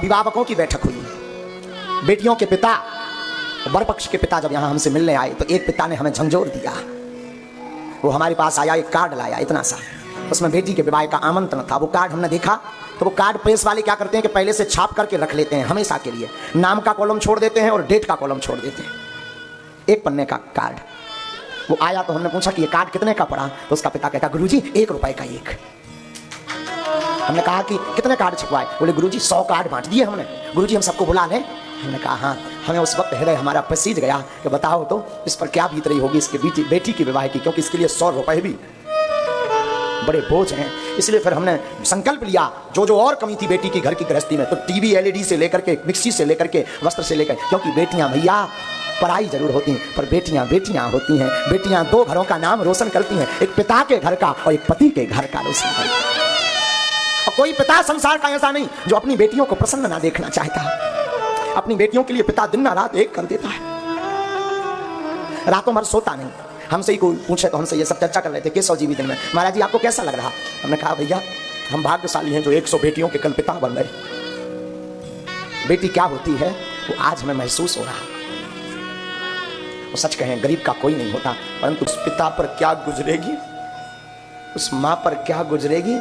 अभिभावकों की बैठक हुई। बेटियों के पिता, वर पक्ष के पिता जब यहाँ हमसे मिलने आए तो एक पिता ने हमें झंझोर दिया। वो हमारे पास आया, एक कार्ड लाया इतना सा, उसमें बेटी के विवाह का आमंत्रण था। वो कार्ड हमने देखा तो वो कार्ड प्रेस वाले क्या करते हैं कि पहले से छाप करके रख लेते हैं हमेशा के लिए, नाम का कॉलम छोड़ देते हैं और डेट का कॉलम छोड़ देते हैं। एक पन्ने का कार्ड। वो आया तो हमने पूछा कि ये कार्ड कितने का पड़ा, तो उसका पिता कहता गुरुजी 1 रुपए का एक। हमने कहा कि कितने कार्ड छपवाए, बोले गुरुजी 100 कार्ड बांट दिए हमने। गुरुजी हम सबको बुला लें? हमने कहा हाँ। हमें उस वक्त हृदय हमारा पसीज गया कि बताओ तो इस पर क्या बीत रही होगी इसके बेटी की विवाह की, क्योंकि इसके लिए 100 रुपए भी बड़े बोझ हैं। इसलिए फिर हमने संकल्प लिया, जो और कमी थी बेटी की घर की गृहस्थी में, तो टीवी एलईडी से लेकर के, मिक्सी से लेकर के, वस्त्र से लेकर, क्योंकि बेटियां भैया पराई जरूर होती हैं पर बेटियां बेटियां होती हैं। बेटियां 2 घरों का नाम रोशन करती हैं, एक पिता के घर का और एक पति के घर का रोशन करती हैं। और कोई पिता संसार का ऐसा नहीं जो अपनी बेटियों को प्रसन्न ना देखना चाहता। अपनी बेटियों के लिए पिता दिन ना रात एक कर देता है, रातों भर सोता नहीं। हमसे ही कोई पूछे तो हमसे ये सब चर्चा कर रहे थे केशव जी भी दिन में, महाराज जी आपको कैसा लग रहा? हमने कहा भैया हम भाग्यशाली हैं जो 100 बेटियों के कल पिता बन गए। बेटी क्या होती है वो आज हमें महसूस हो रहा। वो सच कहें गरीब का कोई नहीं होता, परंतु उस पिता पर क्या गुजरेगी, उस माँ पर क्या गुजरेगी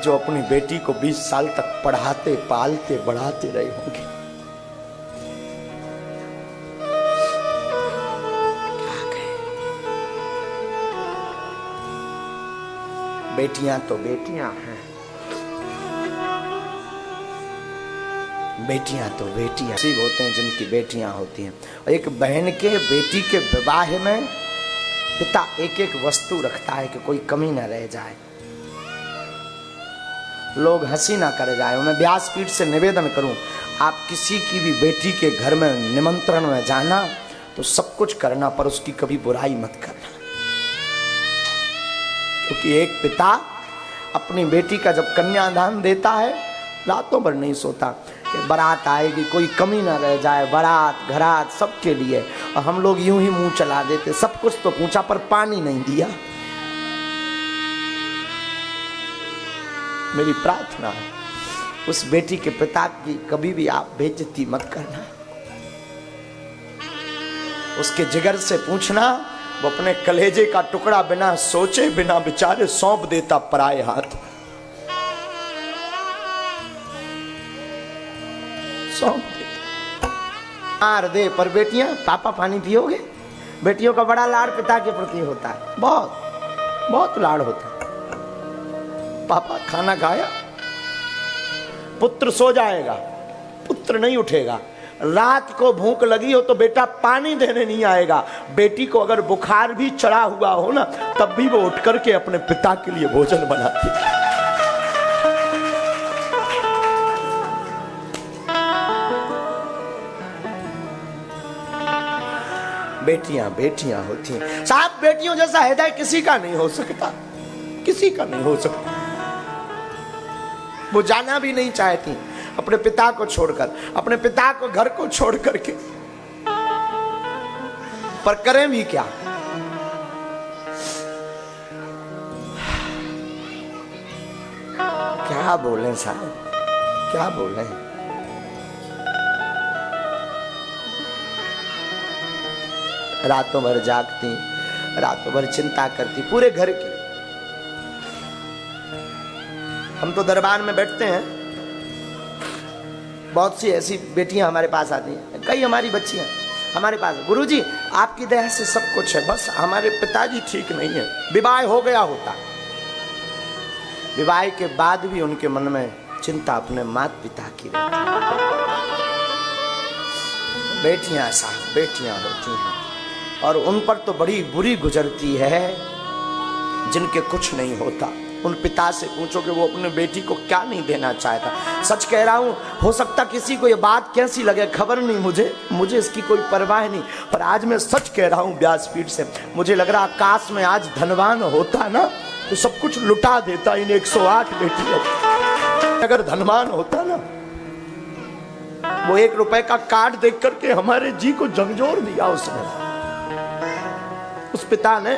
जो अपनी बेटी को 20 साल तक पढ़ाते पालते बढ़ाते रहे होंगे। बेटियां तो बेटियां हैं, बेटियां तो बेटियां सिर्फ होते हैं जिनकी बेटियां होती हैं। और एक बहन के बेटी के विवाह में पिता एक एक वस्तु रखता है कि कोई कमी ना रह जाए, लोग हंसी ना कर जाए। मैं व्यासपीठ से निवेदन करूं, आप किसी की भी बेटी के घर में निमंत्रण में जाना तो सब कुछ करना, पर उसकी कभी बुराई मत करना। क्योंकि एक पिता अपनी बेटी का जब कन्यादान देता है रातों भर नहीं सोता कि बारात आएगी कोई कमी ना रह जाए, बारात घरात सबके लिए। और हम लोग यूं ही मुंह चला देते, सब कुछ तो पूछा पर पानी नहीं दिया। मेरी प्रार्थना है उस बेटी के पिता की कभी भी आप बेइज्जती मत करना। उसके जिगर से पूछना, वो अपने कलेजे का टुकड़ा बिना सोचे बिना बेचारे सौंप देता पराए हाथ, सौंप देता। मार दे पर बेटियां पापा पानी पियोगे? बेटियों का बड़ा लाड़ पिता के प्रति होता है, बहुत बहुत लाड़ होता है। पापा खाना खाया, पुत्र सो जाएगा, पुत्र नहीं उठेगा। रात को भूख लगी हो तो बेटा पानी देने नहीं आएगा। बेटी को अगर बुखार भी चढ़ा हुआ हो ना तब भी वो उठ करके अपने पिता के लिए भोजन बनाती है। बेटियां बेटियां होती हैं साहब, बेटियों जैसा हृदय किसी का नहीं हो सकता, किसी का नहीं हो सकता। वो जाना भी नहीं चाहती अपने पिता को छोड़कर, अपने पिता को घर को छोड़ करके, पर करें भी क्या? क्या बोलें साहब, क्या बोलें? रातों भर जागती, रातों भर चिंता करती पूरे घर की। हम तो दरबार में बैठते हैं, बहुत सी ऐसी बेटियां हमारे पास आती हैं, कई हमारी बच्चियां हमारे पास, गुरुजी आपकी दया से सब कुछ है, बस हमारे पिताजी ठीक नहीं है। विवाह हो गया होता, विवाह के बाद भी उनके मन में चिंता अपने माता पिता की रहती। बेटियां साहब बेटियां होती हैं और उन पर तो बड़ी बुरी गुजरती है जिनके कुछ नहीं होता। उन पिता से पूछो कि वो अपने बेटी को क्या नहीं देना चाहता। सच कह रहा हूं, हो सकता किसी को ये बात कैसी लगे खबर नहीं, मुझे इसकी कोई परवाह नहीं, पर आज मैं सच कह रहा हूं व्यासपीठ से, मुझे लग रहा काश में आज धनवान होता ना तो सब कुछ लुटा देता इन 108 बेटियों। अगर धनवान होता ना, वो 1 रुपए का कार्ड देख करके हमारे जी को झंझोर दिया उसने। उस पिता ने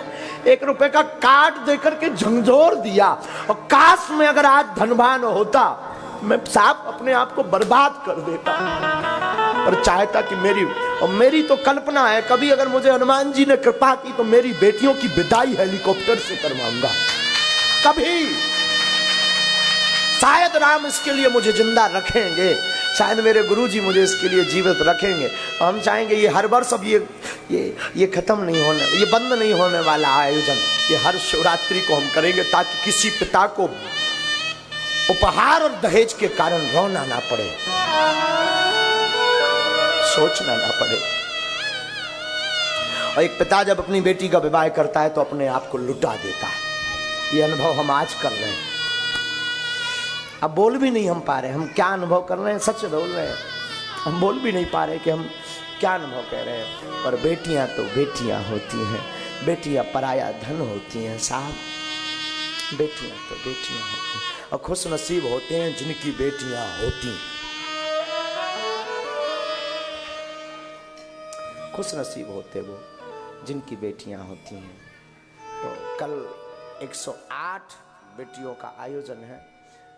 1 रुपए का कार्ड देकर के झंझोर दिया। और काश में अगर आज धनवान होता मैं साहब अपने आप को बर्बाद कर देता, पर चाहता कि मेरी तो कल्पना है, कभी अगर मुझे हनुमान जी ने कृपा की तो मेरी बेटियों की विदाई हेलीकॉप्टर से करवाऊंगा। कभी शायद राम इसके लिए मुझे जिंदा रखेंगे, शायद मेरे गुरुजी मुझे इसके लिए जीवित रखेंगे। हम चाहेंगे ये हर वर्ष अब ये खत्म नहीं होने, ये बंद नहीं होने वाला आयोजन, ये हर शिवरात्रि को हम करेंगे, ताकि किसी पिता को उपहार और दहेज के कारण रोना ना पड़े, सोचना ना पड़े। और एक पिता जब अपनी बेटी का विवाह करता है तो अपने आप को लुटा देता है। ये अनुभव हम आज कर रहे हैं। अब बोल भी नहीं हम पा रहे हम क्या अनुभव कर रहे हैं, सच बोल रहे हैं, हम बोल भी नहीं पा रहे कि हम क्या अनुभव कह रहे हैं। पर बेटियां तो बेटियां होती हैं, बेटियां पराया धन होती हैं साहब, बेटियां तो बेटियां होती हैं। और खुश नसीब होते हैं जिनकी बेटियां होती हैं, खुश नसीब होते वो जिनकी बेटियां होती हैं। तो कल 108 बेटियों का आयोजन है,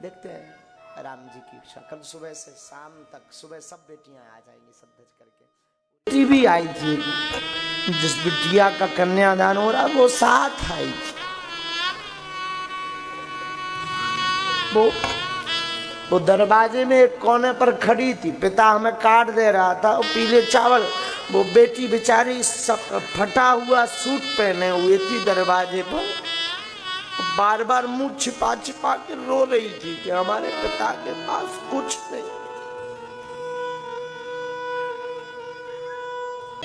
देखते हैं राम जी की इच्छा, कल सुबह से शाम तक, सुबह सब बेटियां आ जाएंगी सब धज करके। बेटी भी आई थी, जिस बिटिया का कन्यादान हो रहा वो साथ आई थी। वो दरवाजे में एक कोने पर खड़ी थी, पिता हमें काट दे रहा था, वो पीले चावल, वो बेटी बेचारी सब फटा हुआ सूट पहने हुए थी दरवाजे पर, बार बार मुंह छिपा छिपा के रो रही थी कि हमारे पिता के पास कुछ नहीं।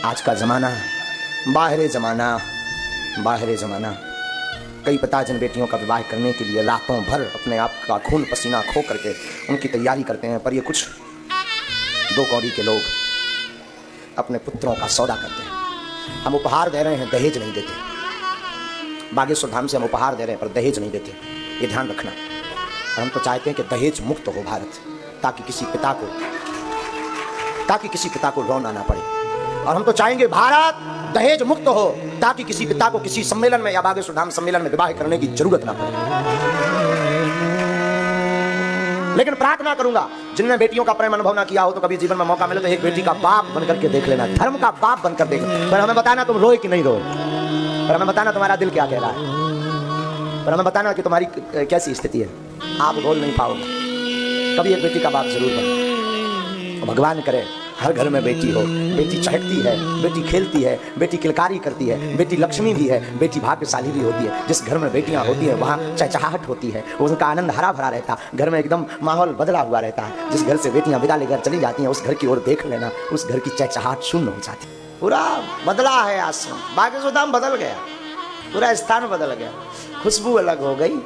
आज का जमाना बाहरे जमाना, बाहरे जमाना। कई पिता जिन बेटियों का विवाह करने के लिए रातों भर अपने आप का खून पसीना खो करके उनकी तैयारी करते हैं, पर ये कुछ दो कौड़ी के लोग अपने पुत्रों का सौदा करते हैं। हम उपहार दे रहे हैं, दहेज नहीं देते। बागेश्वर धाम से हम उपहार दे रहे हैं पर दहेज नहीं देते, ये ध्यान रखना। और हम तो चाहते हैं कि दहेज मुक्त हो भारत, ताकि किसी पिता को रोना ना पड़े। और हम तो चाहेंगे भारत दहेज मुक्त हो, ताकि किसी पिता को किसी सम्मेलन में या बागेश्वर धाम सम्मेलन में विवाह करने की जरूरत ना पड़े। लेकिन प्रार्थना करूंगा जिनने बेटियों का प्रेम अनुभव ना किया हो तो कभी जीवन में मौका मिले तो एक बेटी का बाप बनकर के देख लेना, धर्म का बाप बनकर देख। पर हमें बताना तुम रोए कि नहीं रोए, पर हमें बताना तुम्हारा दिल क्या कह रहा है, पर हमें बताना कि तुम्हारी कैसी स्थिति है। आप बोल नहीं पाओगे, कभी एक बेटी का बाप जरूर बनो। भगवान करे हर घर में बेटी हो, बेटी चहकती है, बेटी खेलती है, बेटी किलकारी करती है, बेटी लक्ष्मी भी है, बेटी भाग्यशाली भी होती है। जिस घर में बेटियां होती है वहाँ चहचहाहट होती है, उनका आनंद हरा भरा रहता है, घर में एकदम माहौल बदला हुआ रहता है। जिस घर से बेटियां विदा लेकर चली जाती हैं उस घर की ओर देख लेना, उस घर की चहचहाहट शून्य हो जाती। पूरा बदला है आश्रम, बागेश्वर धाम बदल गया, पूरा स्थान बदल गया, खुशबू अलग हो गई,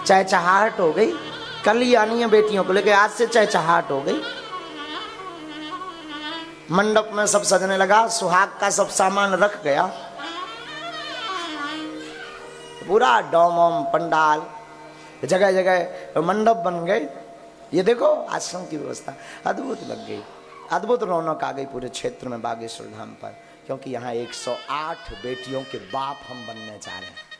चहचहाहट हो गई। कल ही आनी है बेटियों को लेकर, आज से चहचहाहट हो गई। मंडप में सब सजने लगा, सुहाग का सब सामान रख गया, पूरा डोम पंडाल, जगह जगह मंडप बन गए। ये देखो आश्रम की व्यवस्था अद्भुत लग गई, अद्भुत रौनक आ गई पूरे क्षेत्र में बागेश्वर धाम पर, क्योंकि यहाँ 108 बेटियों के बाप हम बनने जा रहे हैं।